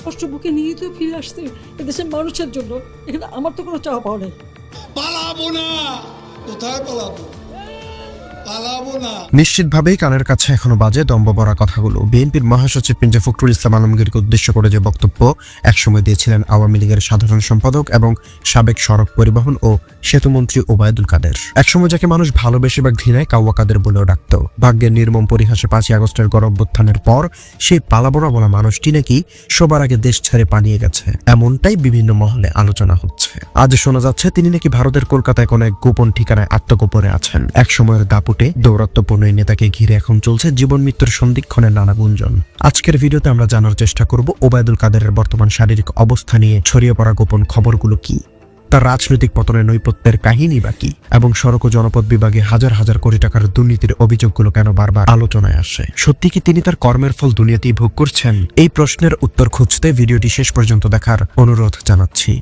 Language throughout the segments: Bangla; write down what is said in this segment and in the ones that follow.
কষ্ট বুকে নিয়ে তো ফিরে আসছে এদেশের মানুষের জন্য। এখানে আমার তো কোনো চাওয়া পাওয়া নেই। পালাবো না, কোথায় পালাবো? পালাবো না। নিশ্চিতভাবেই কানের কাছে এখনো বাজে দম্ভ ভরা কথাগুলো। বিএনপির মহাসচিব মির্জা ফখরুল ইসলাম আলমগীরকে উদ্দেশ্য করে যে বক্তব্য একসময় দিয়েছিলেন আওয়ামী লীগের সাধারণ সম্পাদক এবং সাবেক সড়ক পরিবহন ও সেতুমন্ত্রী ওবায়দুল কাদের, একসময় যাকে মানুষ ভালোবেসে বা ঘৃণায় কাউয়া কাদের বলেও ডাকত। ভাগ্যের নির্মম পরিহাসে 5ই আগস্টের গণঅভ্যুত্থানের পর সেই পালাবোনা বলা মানুষটি নাকি সবার আগে দেশ ছেড়ে পালিয়ে গেছে, এমনটাই বিভিন্ন মহলে আলোচনা হচ্ছে। আজ শোনা যাচ্ছে তিনি নাকি ভারতের কলকাতায় কোনো এক গোপন ঠিকানায় আত্মগোপনে আছেন। একসময়ের দাপুটে দৌরাত্ম্যপূর্ণ এই নেতাকে ঘিরে এখন চলছে জীবন মৃত্যুর সন্ধিক্ষণের নানা গুঞ্জন। আজকের ভিডিওতে আমরা জানার চেষ্টা করব ওবায়দুল কাদেরের বর্তমান শারীরিক অবস্থা নিয়ে ছড়িয়ে পড়া গোপন খবরগুলো কি, তার রাজনৈতিক পতনের নৈপথ্যের কাহিনী বা কি, এবং সড়ক ও জনপদ বিভাগে হাজার হাজার কোটি টাকার দুর্নীতির অভিযোগগুলো কেন বারবার আলোচনায় আসে। সত্যি কি তিনি তার কর্মের ফল দুনিয়াতেই ভোগ করছেন? এই প্রশ্নের উত্তর খুঁজতে ভিডিওটি শেষ পর্যন্ত দেখার অনুরোধ জানাচ্ছি।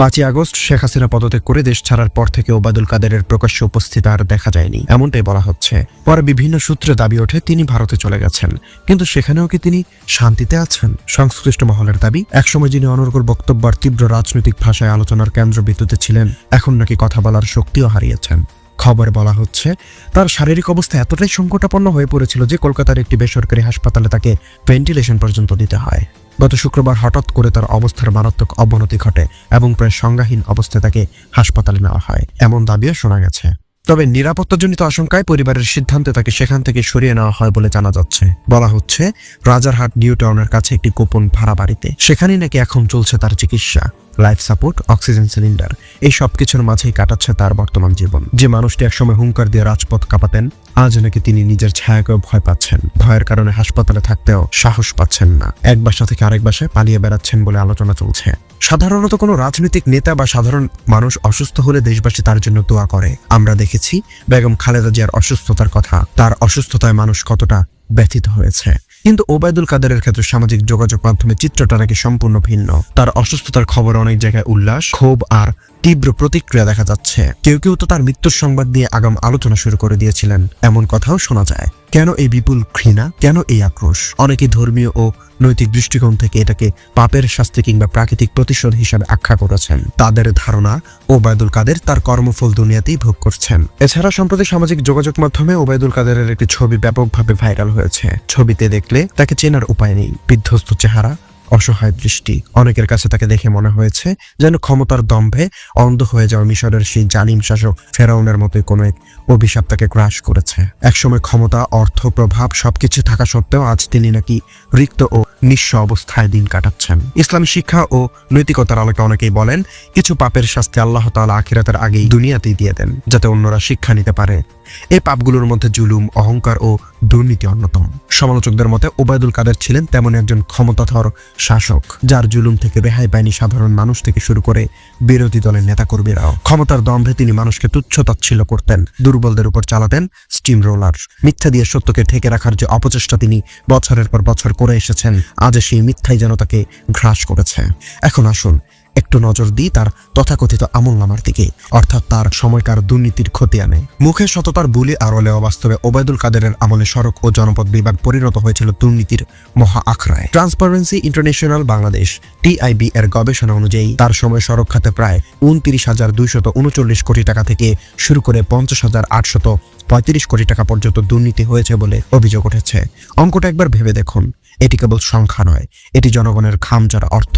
5ই আগস্ট শেখ হাসিনা পদত্যাগ করে দেশ ছাড়ার পর থেকে ওবায়দুল কাদেরের প্রকাশ্য উপস্থিতি আর দেখা যায়নি, এমনটাই বলা হচ্ছে। পরে বিভিন্ন সূত্রে দাবি ওঠে তিনি ভারতে চলে গেছেন, কিন্তু সেখানেও কি তিনি শান্তিতে আছেন? সংশ্লিষ্ট মহলের দাবি, একসময় যিনি অনর্গল বক্তব্য আর তীব্র রাজনৈতিক ভাষায় আলোচনার কেন্দ্রবিন্দুতে ছিলেন, এখন নাকি কথা বলার শক্তিও হারিয়েছেন। খবরে বলা হচ্ছে তার শারীরিক অবস্থা এতটাই সংকটাপন্ন হয়ে পড়েছিল যে কলকাতার একটি বেসরকারি হাসপাতালে তাকে ভেন্টিলেশন পর্যন্ত দিতে হয়। গত শুক্রবার হঠাৎ করে তার অবস্থার মারাত্মক অবনতি ঘটে এবং প্রায় সংজ্ঞাহীন অবস্থায় তাকে হাসপাতালে নেওয়া হয়, এমন দাবিও শোনা গেছে। তবে নিরাপত্তাজনিত আশঙ্কায় পরিবারের সিদ্ধান্তে তাকে সেখান থেকে সরিয়ে নেওয়া হয় বলে জানা যাচ্ছে। বলা হচ্ছে রাজারহাট নিউ টাউনের কাছে একটি গোপন ভাড়া বাড়িতে, সেখানেই নাকি এখন চলছে তার চিকিৎসা। লাইফ সাপোর্ট, অক্সিজেন সিলিন্ডার, এই সবকিছুর মাঝেই কাটাচ্ছে তার বর্তমান জীবন। যে মানুষটি একসময় হুঙ্কার দিয়ে রাজপথ কাঁপাতেন, আজ নাকি তিনি নিজের ছায়াকেও ভয় পাচ্ছেন। ভয়ের কারণে হাসপাতালে থাকতেও সাহস পাচ্ছেন না, এক বাসা থেকে আরেক বাসায় পালিয়ে বেড়াচ্ছেন বলে আলোচনা চলছে। সাধারণত কোনো রাজনৈতিক নেতা বা সাধারণ মানুষ অসুস্থ হলে দেশবাসী তার জন্য দোয়া করে। আমরা দেখেছি বেগম খালেদা জিয়ার অসুস্থতার কথা, তার অসুস্থতায় মানুষ কতটা ব্যথিত হয়েছে। কিন্তু ওবায়দুল কাদেরের ক্ষেত্রে সামাজিক যোগাযোগ মাধ্যমে চিত্রটা নাকি সম্পূর্ণ ভিন্ন। তার অসুস্থতার খবর অনেক জায়গায় উল্লাস, ক্ষোভ আর তীব্র প্রতিক্রিয়া দেখা যাচ্ছে। কেউ কেউ তো তার মৃত্যুর সংবাদ নিয়ে আগাম আলোচনা শুরু করে দিয়েছিলেন, এমন কথাও শোনা যায়। কেন এই বিপুল ঘৃণা, কেন এই আক্রোশ? অনেকে ধর্মীয় ও নৈতিক দৃষ্টিকোণ থেকে এটাকে পাপের শাস্তি কিংবা প্রাকৃতিক প্রতিশোধ হিসাবে আখ্যা করেছেন। তাদের ধারণা ওবায়দুল কাদের তার কর্মফল দুনিয়াতেই ভোগ করছেন। এছাড়া সম্প্রতি সামাজিক যোগাযোগ মাধ্যমে ওবায়দুল কাদেরের একটি ছবি ব্যাপকভাবে ভাইরাল হয়েছে। ছবিতে দেখলে তাকে চেনার উপায় নেই, বিধ্বস্ত চেহারা, অসহায় দৃষ্টি। অনেকের কাছে তাকে দেখে মনে হয়েছে যেন ক্ষমতার দম্ভে অন্ধ হয়ে যাওয়া মিশরের সেই জালিম শাসক ফেরাউনের মতোই কোনো এক অভিশাপ তাকে গ্রাস করেছে। একসময় ক্ষমতা, অর্থ, প্রভাব সবকিছু থাকা সত্ত্বেও আজ তিনি নাকি রিক্ত ও নিঃস্ব অবস্থায় দিন কাটাচ্ছেন। ইসলামী শিক্ষা ও নৈতিকতার আলোকে অনেকেই বলেন কিছু পাপের শাস্তি আল্লাহ তাআলা আখিরাতের আগেই দুনিয়াতেই দিয়ে দেন, যাতে অন্যরা শিক্ষা নিতে পারে। এই পাপগুলোর মধ্যে জুলুম, অহংকার ও দুর্নীতি অন্যতম। সমালোচকদের মতে ওবায়দুল কাদের ছিলেন তেমন একজন ক্ষমতাধর শাসক, যার জুলুম থেকে রেহাই পায়নি সাধারণ মানুষ থেকে শুরু করে বিরোধী দলের নেতাকর্মীরাও। ক্ষমতার দম্ভে তিনি মানুষকে তুচ্ছ-তাচ্ছিল্য করতেন, দুর্বলদের উপর চালাতেন স্টিম রোলার। মিথ্যা দিয়ে সত্যকে ঢেকে রাখার যে অপচেষ্টা তিনি বছরের পর বছর করে এসেছেন, আজ সেই মিথ্যাই যেন তাকে গ্রাস করেছে। এখন আসুন একটু নজর দিই তার তথাকথিত আমলনামার দিকে, অর্থাৎ তার সময়কার দুর্নীতির খতিয়ানে। মুখে সততার বুলি আড়লে বাস্তবে ওবায়দুল কাদেরের আমলে সড়ক ও জনপদ বিভাগ পরিণত হয়েছিল দুর্নীতির মহা আখড়ায়। ট্রান্সপারেন্সি ইন্টারন্যাশনাল বাংলাদেশ TIB এর গবেষণা অনুযায়ী তার সময় সড়ক খাতে প্রায় 29,239 কোটি টাকা থেকে শুরু করে 50,835 কোটি টাকা পর্যন্ত দুর্নীতি হয়েছে বলে অভিযোগ উঠেছে। অঙ্কটা একবার ভেবে দেখুন, এটি কেবল সংখ্যা নয়, এটি জনগণের খামচার অর্থ।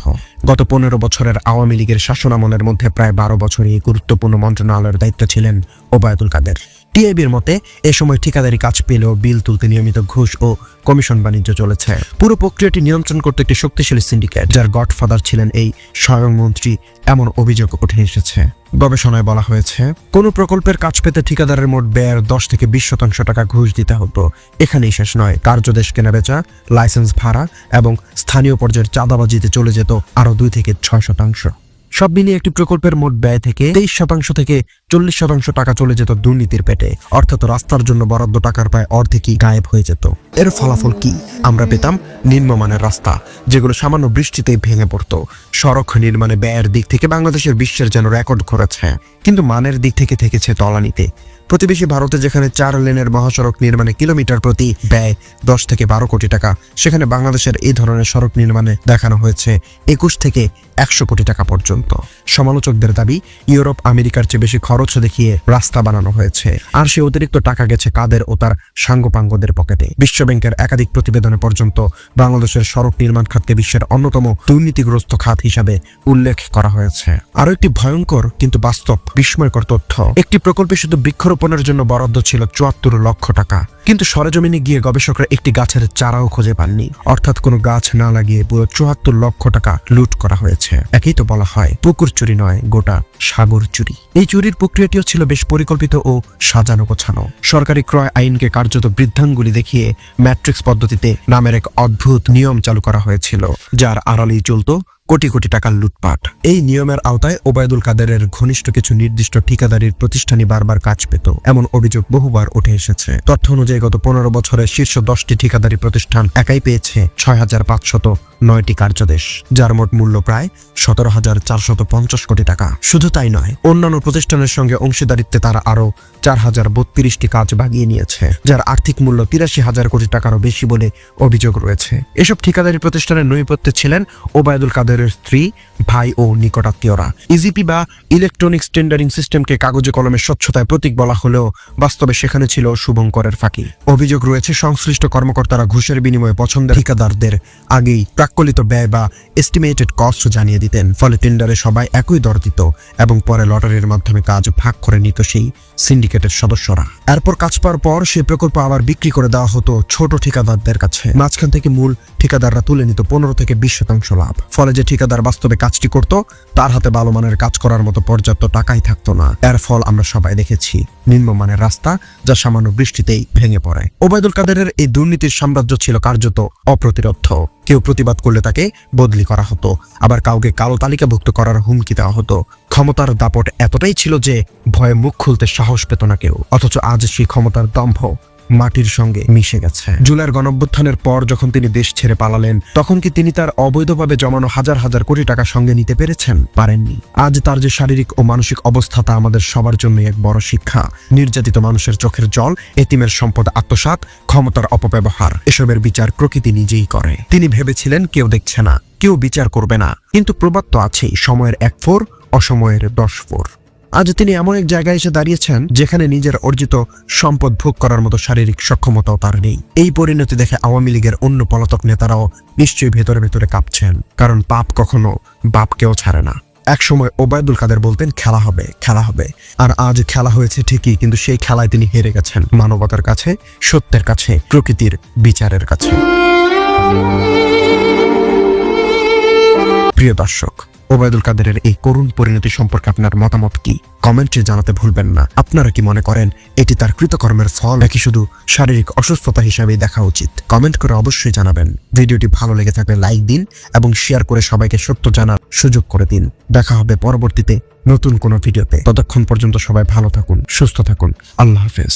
গত 15 বছরের আওয়ামী লীগের শাসনামলের মধ্যে প্রায় 12 বছর এই গুরুত্বপূর্ণ মন্ত্রণালয়ের দায়িত্বে ছিলেন ওবায়দুল কাদের। TIB-র মতে এ সময় ঠিকাদারি কাজ পেলেও বিল তুলতে নিয়মিত ঘুষ ও কমিশন বাণিজ্য চলেছে। পুরো প্রক্রিয়াটি নিয়ন্ত্রণ করতে একটি শক্তিশালী সিন্ডিকেট, যার গডফাদার ছিলেন এই স্বয়ং মন্ত্রী, এমন অভিযোগ উঠে এসেছে। গবেষণায় বলা হয়েছে কোনো প্রকল্পের কাজ পেতে ঠিকাদারের মোট ব্যয়ের 10 থেকে 20% টাকা ঘুষ দিতে হতো। এখানেই শেষ নয়, কার্যদেশ কেনাবেচা, লাইসেন্স ভাড়া এবং স্থানীয় পর্যায়ের চাঁদাবাজিতে চলে যেত আরো 2 থেকে 6%। সব মিলিয়ে একটি প্রকল্পের মোট ব্যয় থেকে 23% থেকে 40% টাকা চলে যেত দুর্নীতির পেটে, অর্থাৎ রাস্তার জন্য বরাদ্দ টাকার প্রায় অর্ধেকই গায়েব হয়ে যেত। এর ফলাফল কি? আমরা পেতাম নিম্নমানের রাস্তা, যেগুলো সামান্য বৃষ্টিতেই ভেঙে পড়তো। সড়ক নির্মাণে ব্যয়ের দিক থেকে বাংলাদেশের বিশ্বের যেন রেকর্ড করেছে, কিন্তু মানের দিক থেকে থেকেছে তলানিতে। প্রতিবেশী ভারতে যেখানে 4 লেনের মহাসড়ক নির্মাণে কিলোমিটার প্রতি ব্যয় 10 থেকে 12 কোটি টাকা, সেখানে বাংলাদেশের এই ধরনের সড়ক নির্মাণে দেখানো হয়েছে 21 থেকে 100 কোটি টাকা পর্যন্ত। সমালোচকদের দাবি, ইউরোপ আমেরিকার চেয়ে বেশি খরচ দেখিয়ে রাস্তা বানানো হয়েছে, আর সে অতিরিক্ত টাকা গেছে কাদের ও তার সাঙ্গপাঙ্গদের পকেটে। বিশ্বব্যাংকের একাধিক প্রতিবেদনে পর্যন্ত বাংলাদেশের সড়ক নির্মাণ খাতকে বিশ্বের অন্যতম দুর্নীতিগ্রস্ত খাত হিসাবে উল্লেখ করা হয়েছে। আরো একটি ভয়ঙ্কর কিন্তু বাস্তব বিস্ময়কর তথ্য, একটি প্রকল্পে শুধু বৃক্ষরোপণের জন্য বরাদ্দ ছিল 74 লক্ষ টাকা, কিন্তু সরেজমিনে গিয়ে গবেষকরা একটি গাছের চারাও খুঁজে পাননি। অর্থাৎ কোনো গাছ না লাগিয়ে পুরো 74 লক্ষ টাকা লুট করা হয়েছে। একই তো বলা হয় পুকুর চুরি নয়, গোটা সাগর চুরি। এই চুরির প্রক্রিয়াটিও ছিল বেশ পরিকল্পিত ও সাজানো গোছানো। সরকারি ক্রয় আইনকে কার্যত বৃদ্ধাঙ্গুলি দেখিয়ে ম্যাট্রিক্স পদ্ধতিতে নামের এক অদ্ভুত নিয়ম চালু করা হয়েছিল, যার আড়ালেই চলত কোটি কোটি টাকার লুটপাট। এই নিয়মের আওতায় ওবায়দুল কাদেরের ঘনিষ্ঠ কিছু নির্দিষ্ট ঠিকাদারির প্রতিষ্ঠানই বারবার কাজ পেত, এমন অভিযোগ বহুবার উঠে এসেছে। তথ্য অনুযায়ী গত 15 বছরে শীর্ষ 10টি ঠিকাদারি প্রতিষ্ঠান একাই পেয়েছে 6509টি কার্যদেশ, যার মোট মূল্য প্রায় 17,450 কোটি টাকা। শুধু তাই নয়, অন্যান্য প্রতিষ্ঠানের সঙ্গে অংশীদারিত্বে তারা আরো 4032টি কাজ বাগিয়ে নিয়েছে, যার আর্থিক মূল্য 83,000 কোটি টাকারও বেশি বলে অভিযোগ রয়েছে। এসব ঠিকাদারি প্রতিষ্ঠানের নৈপথ্যে ছিলেন ওবায়দুল কাদের স্ত্রী, ভাই ও নিকটাত্মীয়রা। ইজিপি বা ইলেকট্রনিক্স টেন্ডারিং সিস্টেমকে কাগজে কলমে স্বচ্ছতায় প্রতীক বলা হলেও বাস্তবে সেখানে ছিল শুভঙ্করের ফাঁকি। অভিযোগ রয়েছে সংশ্লিষ্ট কর্মকর্তারা ঘুষের বিনিময়ে পছন্দের ঠিকাদারদের আগেই প্রাক্কলিত ব্যয় বা এস্টিমেটেড কস্ট জানিয়ে দিতেন, ফলে টেন্ডারে সবাই একই দর দিত এবং পরে লটারির মাধ্যমে কাজ ভাগ করে নিত সেই সিন্ডিকেটের সদস্যরা। এরপর কাজ পাওয়ার পর সেই প্রকল্প আবার বিক্রি করে দেওয়া হতো ছোট ঠিকাদারদের কাছে। মাঝখান থেকে মূল ঠিকাদাররা তুলে নিত 15 থেকে 20% লাভ। ফলে যে ঠিকাদার বাস্তবে কাজটি করত তার হাতে ভালো মানের কাজ করার মতো পর্যাপ্ত টাকাই থাকতো না। এর ফল আমরা সবাই দেখেছি, নিম্নমানের রাস্তা যা সামান্য বৃষ্টিতেই ভেঙে পড়ে। ওবায়দুল কাদেরের এই দুর্নীতির সাম্রাজ্য ছিল কার্যত অপ্রতিরোধ্য। কেউ প্রতিবাদ করলে তাকে বদলি করা হতো, আবার কাউকে কালো তালিকাভুক্ত করার হুমকি দেওয়া হতো। ক্ষমতার দাপট এতটাই ছিল যে ভয়ে মুখ খুলতে সাহস পেত না কেউ। অথচ আজ সেই ক্ষমতার দম্ভ মাটির সঙ্গে মিশে গেছে। জুলাইয়ের গণঅভ্যুত্থানের পর যখন তিনি দেশ ছেড়ে পালালেন, তখন কি তিনি তার অবৈধভাবে জমানো হাজার হাজার কোটি টাকা সঙ্গে নিতে পেরেছেন? পারেননি। আজ তার যে শারীরিক ও মানসিক অবস্থা তা আমাদের সবার জন্য এক বড় শিক্ষা। নির্যাতিত মানুষের চোখের জল, এতিমের সম্পদ আত্মসাৎ, ক্ষমতার অপব্যবহার, এসবের বিচার প্রকৃতি নিজেই করে। তিনি ভেবেছিলেন কেউ দেখছে না, কেউ বিচার করবে না, কিন্তু প্রবাদ তো আছেই, সময়ের 1 ফোর, অসময়ের 10 ফোর। আজ তিনি এমন এক জায়গায় এসে দাঁড়িয়েছেন যেখানে নিজের অর্জিত সম্পদ ভোগ করার মতো শারীরিক সক্ষমতাও তার নেই। এই পরিণতি দেখে আওয়ামী লীগের অন্য পলাতক নেতারাও নিশ্চয়ই ভেতরে ভেতরে কাঁপছেন, কারণ পাপ কখনো বাপকেও ছাড়ে না। একসময় ওবায়দুল কাদের বলতেন খেলা হবে, খেলা হবে, আর আজ খেলা হয়েছে ঠিকই, কিন্তু সেই খেলায় তিনি হেরে গেছেন মানবতার কাছে, সত্যের কাছে, প্রকৃতির বিচারের কাছে। প্রিয় দর্শক, ওবায়দুল কাদেরের এই করুণ পরিণতি সম্পর্কে আপনার মতামত কি? কমেন্টে জানাতে ভুলবেন না। আপনারা কি মনে করেন এটি তার কৃতকর্মের ফল, নাকি শুধু শারীরিক অসুস্থতা হিসেবেই দেখা উচিত? কমেন্ট করে অবশ্যই জানাবেন। ভিডিওটি ভালো লেগে থাকলে লাইক দিন এবং শেয়ার করে সবাইকে সত্য জানার সুযোগ করে দিন। দেখা হবে পরবর্তীতে নতুন কোনো ভিডিওতে। ততক্ষণ পর্যন্ত সবাই ভালো থাকুন, সুস্থ থাকুন। আল্লাহ হাফেজ।